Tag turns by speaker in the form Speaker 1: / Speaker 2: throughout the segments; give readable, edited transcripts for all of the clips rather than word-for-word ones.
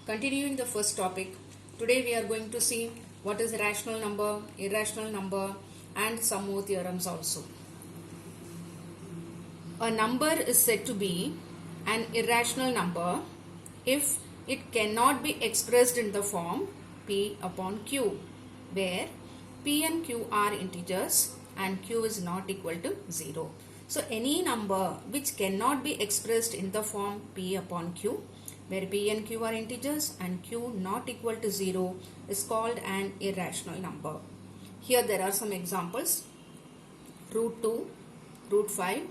Speaker 1: Continuing the first topic, today we are going to see what is rational number, irrational number, and some more theorems also. A number is said to be an irrational number if it cannot be expressed in the form P upon Q, where P and Q are integers and Q is not equal to 0. So any number which cannot be expressed in the form P upon Q, where P and Q are integers and Q not equal to 0, is called an irrational number. Here there are some examples: root 2, root 5,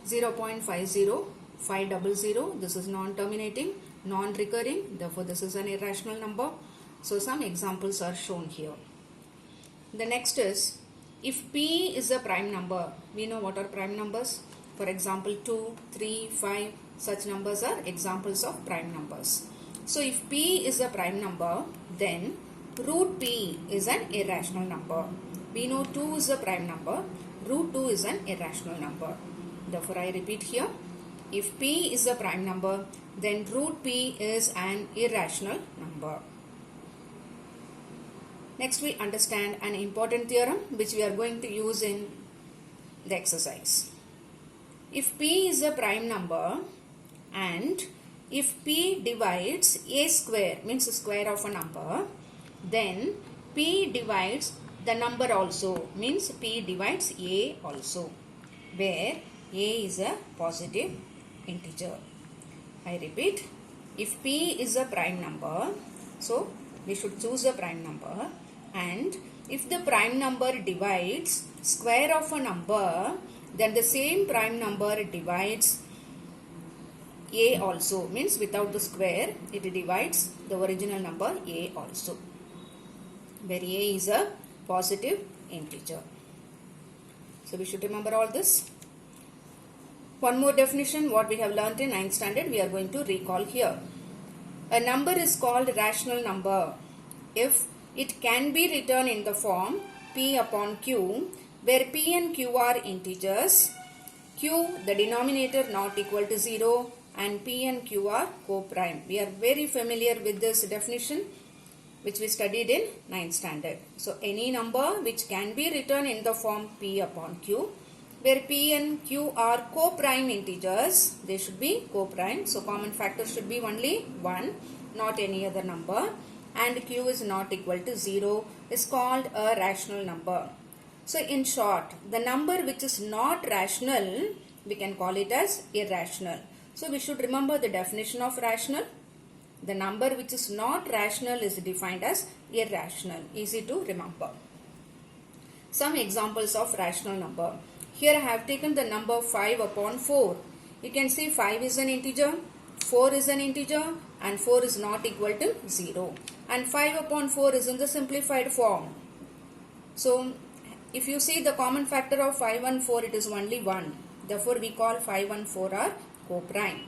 Speaker 1: 0.50, 500. This is non-terminating, non-recurring, therefore this is an irrational number. So some examples are shown here. The next is, if P is a prime number, we know what are prime numbers. For example, 2, 3, 5, such numbers are examples of prime numbers. So if P is a prime number, then root P is an irrational number. We know 2 is a prime number, root 2 is an irrational number. Therefore I repeat here, if P is a prime number, then root P is an irrational number. Next we understand an important theorem which we are going to use in the exercise. If P is a prime number and if P divides a square, means the square of a number, then P divides the number also, means P divides a also, where a is a positive integer. I repeat, if P is a prime number, so we should choose a prime number, and if the prime number divides square of a number, then the same prime number divides a also, means without the square it divides the original number a also, where a is a positive integer. So we should remember all this. One more definition, what we have learnt in 9th standard, we are going to recall here. A number is called rational number if it can be written in the form P upon Q, where P and Q are integers, Q the denominator not equal to 0, and P and Q are co-prime. We are very familiar with this definition which we studied in 9th standard. So any number which can be written in the form P upon Q, where P and Q are co-prime integers, they should be co-prime. So common factor should be only 1, not any other number, and Q is not equal to 0, is called a rational number. So in short, the number which is not rational, we can call it as irrational. So we should remember the definition of rational. The number which is not rational is defined as irrational. Easy to remember. Some examples of rational number. Here I have taken the number 5 upon 4. You can see 5 is an integer, 4 is an integer, and 4 is not equal to 0. And 5 upon 4 is in the simplified form. So if you see the common factor of 5 and 4, it is only 1. Therefore we call 5 and 4 are co-prime.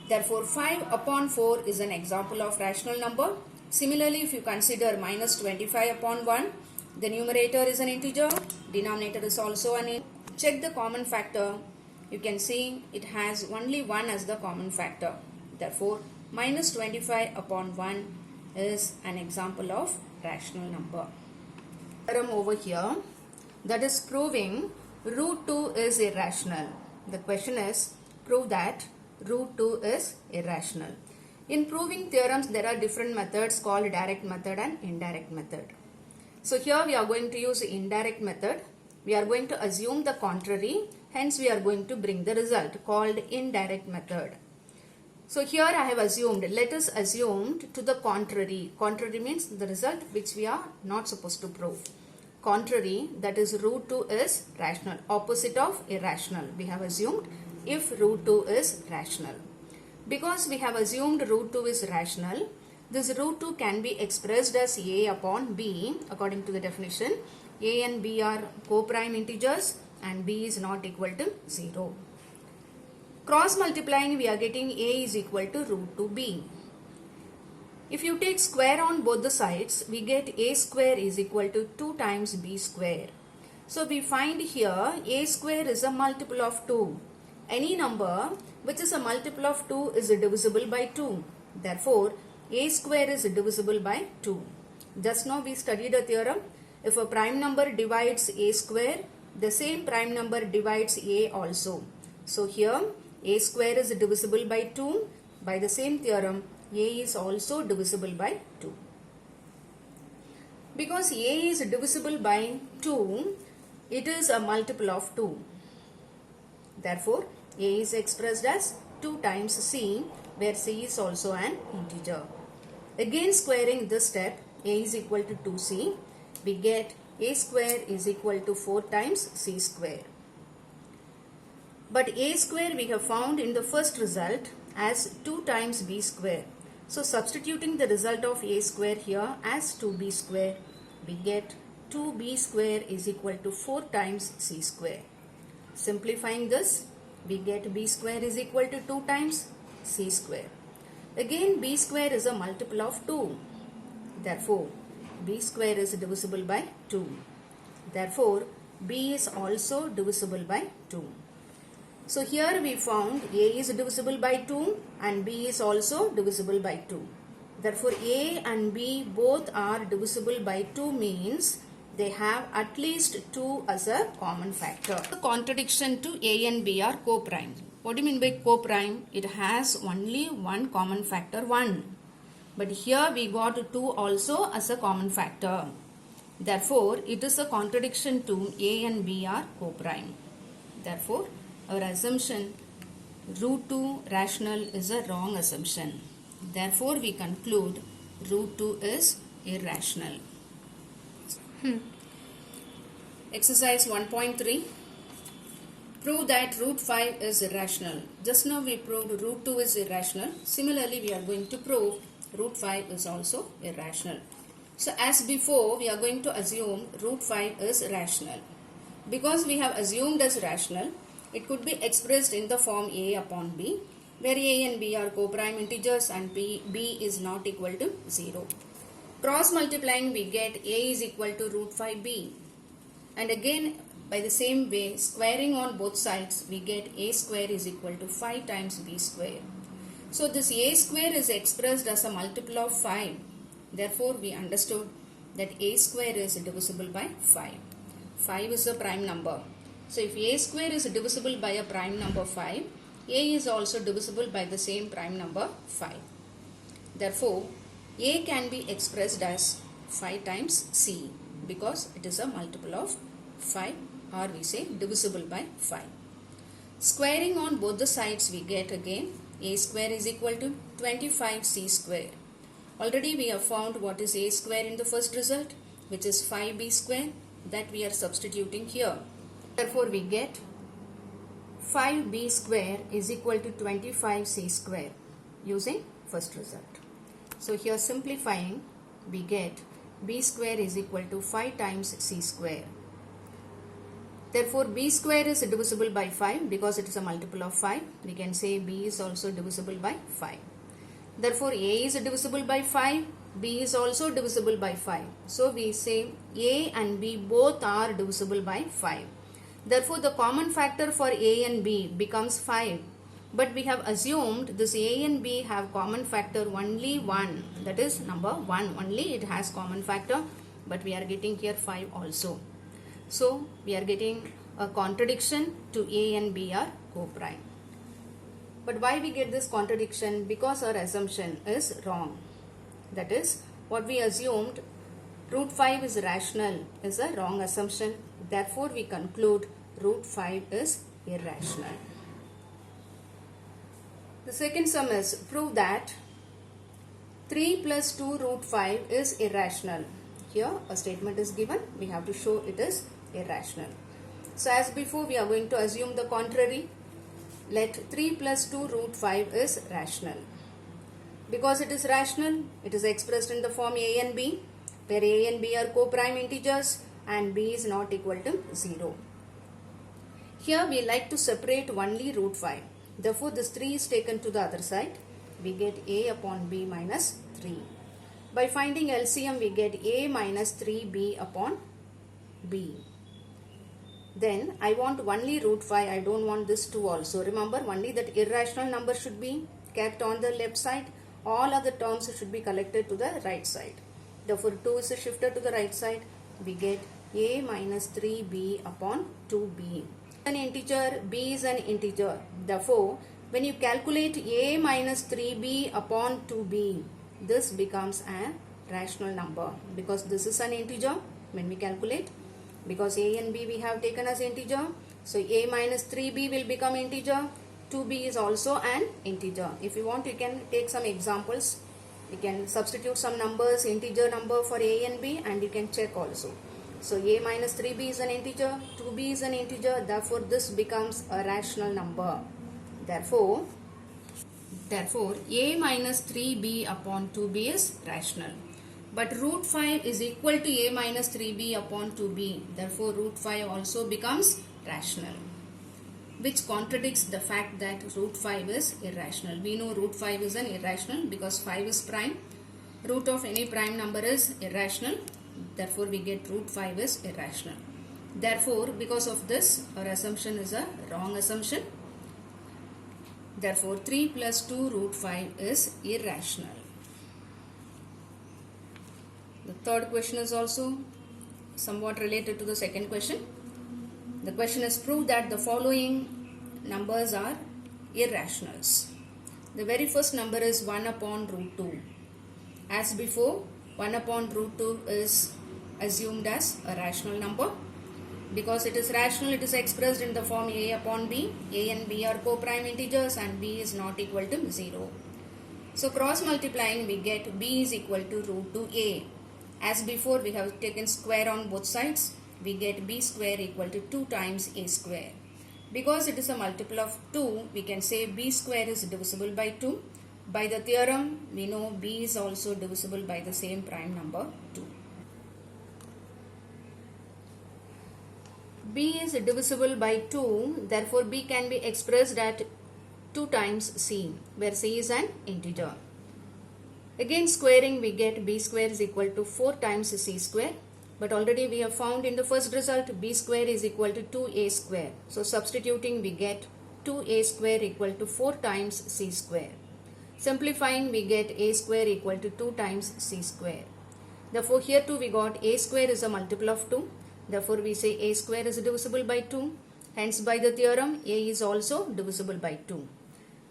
Speaker 1: Therefore 5 upon 4 is an example of rational number. Similarly, if you consider minus 25 upon 1, the numerator is an integer, denominator is also an integer. Check the common factor. You can see it has only 1 as the common factor. Therefore, minus 25 upon 1 is an example of rational number. Theorem over here, that is proving root 2 is irrational. The question is, prove that root 2 is irrational. In proving theorems, there are different methods called direct method and indirect method. So here we are going to use the indirect method. We are going to assume the contrary, hence we are going to bring the result called indirect method. So here I have assumed, let us assume to the contrary. Contrary means the result which we are not supposed to prove. Contrary, that is root 2 is rational, opposite of irrational. We have assumed if root 2 is rational. Because we have assumed root 2 is rational, this root 2 can be expressed as a upon b according to the definition. A and b are co-prime integers and b is not equal to 0. Cross multiplying, we are getting a is equal to root 2b. If you take square on both the sides, we get a square is equal to 2 times b square. So we find here a square is a multiple of 2. Any number which is a multiple of 2 is divisible by 2. Therefore, a square is divisible by 2. Just now we studied a theorem. If a prime number divides a square, the same prime number divides a also. So here a square is divisible by 2. By the same theorem, a is also divisible by 2. Because a is divisible by 2, it is a multiple of 2. Therefore, a is expressed as 2 times c, where c is also an integer. Again squaring this step, a is equal to 2c, we get a square is equal to 4 times c square. But a square we have found in the first result as 2 times b square. So substituting the result of a square here as 2b square, we get 2b square is equal to 4 times c square. Simplifying this, we get b square is equal to 2 times c square. Again b square is a multiple of 2. Therefore, b square is divisible by 2. Therefore, b is also divisible by 2. So here we found a is divisible by 2 and b is also divisible by 2. Therefore, a and b both are divisible by 2 means they have at least 2 as a common factor. The contradiction to a and b are co-prime. What do you mean by co-prime? It has only one common factor 1. But here we got 2 also as a common factor. Therefore, it is a contradiction to a and b are co-prime. Therefore, our assumption root 2 rational is a wrong assumption. Therefore, we conclude root 2 is irrational. Exercise 1.3. Prove that root 5 is irrational. Just now we proved root 2 is irrational. Similarly, we are going to prove root 5 is also irrational. So as before, we are going to assume root 5 is rational. Because we have assumed as rational, it could be expressed in the form a upon b, where a and b are co-prime integers and b is not equal to 0. Cross multiplying, we get a is equal to root 5b. And again, by the same way, squaring on both sides, we get a square is equal to 5 times b square. So this a square is expressed as a multiple of 5. Therefore, we understood that a square is divisible by 5. 5 is a prime number. So if a square is divisible by a prime number 5, a is also divisible by the same prime number 5. Therefore, a can be expressed as 5 times c because it is a multiple of 5, or we say divisible by 5. Squaring on both the sides, we get again a square is equal to 25c square. Already we have found what is a square in the first result, which is 5b square, that we are substituting here. Therefore, we get 5b square is equal to 25c square using first result. So here simplifying, we get b square is equal to 5 times c square. Therefore, b square is divisible by 5 because it is a multiple of 5. We can say b is also divisible by 5. Therefore, a is divisible by 5, b is also divisible by 5. So, we say a and b both are divisible by 5. Therefore, the common factor for a and b becomes 5. But we have assumed this a and b have common factor only 1. That is number 1 only it has common factor. But we are getting here 5 also. So, we are getting a contradiction to a and b are co-prime. But why we get this contradiction? Because our assumption is wrong. That is, what we assumed root 5 is rational is a wrong assumption. Therefore, we conclude root 5 is irrational. The second sum is prove that 3 plus 2 root 5 is irrational. Here a statement is given. We have to show it is irrational. So as before, we are going to assume the contrary. Let 3 plus 2 root 5 is rational. Because it is rational, it is expressed in the form a and b, where a and b are co-prime integers and b is not equal to 0. Here we like to separate only root 5. Therefore, this 3 is taken to the other side. We get a upon b minus 3. By finding LCM, we get a minus 3b upon b. then I want only root 5. I don't want this 2 also. Remember, only that irrational number should be kept on the left side. All other terms should be collected to the right side. Therefore, 2 is shifted to the right side. We get a minus 3b upon 2b. An integer, b is an integer. Therefore, when you calculate a minus 3b upon 2b, this becomes a rational number because this is an integer when we calculate. Because a and b we have taken as integer. So, a minus 3b will become integer. 2b is also an integer. If you want, you can take some examples. You can substitute some numbers, integer number for a and b, and you can check also. So, a minus 3b is an integer, 2b is an integer. Therefore, this becomes a rational number. Therefore, a minus 3b upon 2b is rational. But root 5 is equal to a minus 3b upon 2b. Therefore, root 5 also becomes rational, which contradicts the fact that root 5 is irrational. We know root 5 is an irrational because 5 is prime. Root of any prime number is irrational. Therefore, we get root 5 is irrational. Therefore, because of this, our assumption is a wrong assumption. Therefore, 3 plus 2 root 5 is irrational. The third question is also somewhat related to the second question. The question is, prove that the following numbers are irrationals. The very first number is 1 upon root 2. As before, 1 upon root 2 is assumed as a rational number. Because it is rational, it is expressed in the form a upon b. A and b are co-prime integers and b is not equal to 0. So cross multiplying, we get b is equal to root 2a. As before, we have taken square on both sides. We get b square equal to 2 times a square. Because it is a multiple of 2, we can say b square is divisible by 2. By the theorem, we know b is also divisible by the same prime number 2. B is divisible by 2, therefore b can be expressed at 2 times c, where c is an integer. Again squaring, we get b square is equal to 4 times c square. But already we have found in the first result b square is equal to 2a square. So substituting, we get 2a square equal to 4 times c square. Simplifying, we get a square equal to 2 times c square. Therefore here too we got a square is a multiple of 2. Therefore we say a square is divisible by 2. Hence by the theorem a is also divisible by 2.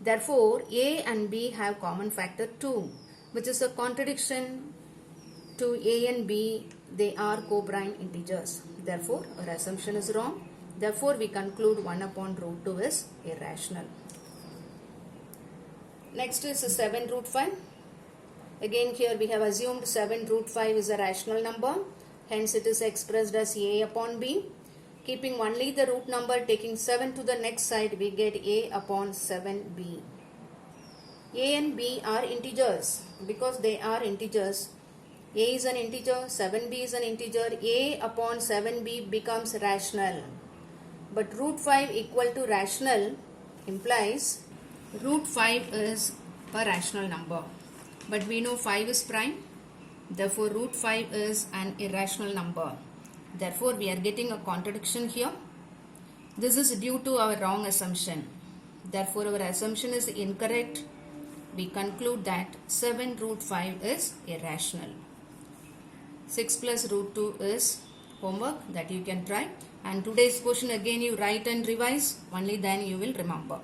Speaker 1: Therefore a and b have common factor 2, which is a contradiction to a and b. They are co-prime integers. Therefore our assumption is wrong. Therefore we conclude 1 upon root 2 is irrational. Next is 7 root 5. Again here we have assumed 7 root 5 is a rational number. Hence it is expressed as a upon b. Keeping only the root number, taking 7 to the next side, we get a upon 7b. A and b are integers. Because they are integers, a is an integer, 7b is an integer, a upon 7b becomes rational. But root 5 equal to rational implies root 5 is a rational number. But we know 5 is prime. Therefore, root 5 is an irrational number. Therefore, we are getting a contradiction here. This is due to our wrong assumption. Therefore, our assumption is incorrect. We conclude that 7 root 5 is irrational. 6 plus root 2 is homework that you can try. And today's question again you write and revise. Only then you will remember.